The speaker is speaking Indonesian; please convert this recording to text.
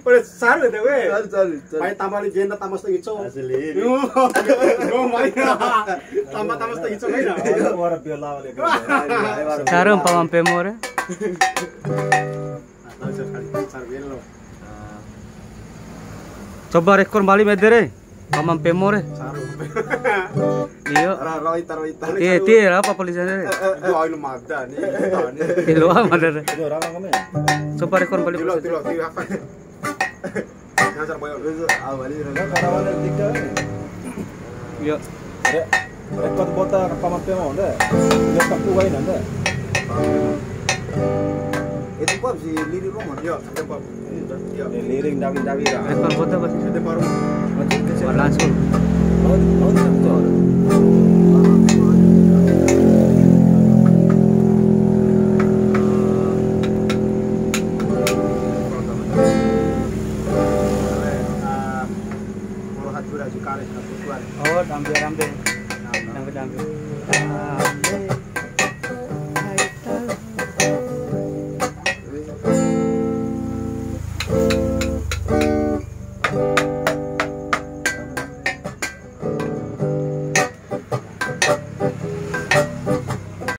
Udah saru deh we. Saru. Main tambah legenda tambah setengah ico. Asli. Yo main. Tambah setengah ico main. Ora biola wale. Sarum pamampemore. Coba rekor Bali medere. Pamampemore. Saru. Iyo. Roita. Tie apa polisinya? Itu ayo magda nih. Tilo amadere. Itu orang kami. Coba rekor Bali. Tilo apa? Nyasar boyo. Awali karawan tiga ini. Iya. Rekod bota pamampemo nda. Dia tak kuai nda. Itu pop si Lili Roman. Yo, ada pop. Yo. Liring dawi dah. Rekor foto pasti. Ada baru. Langsung. Oh,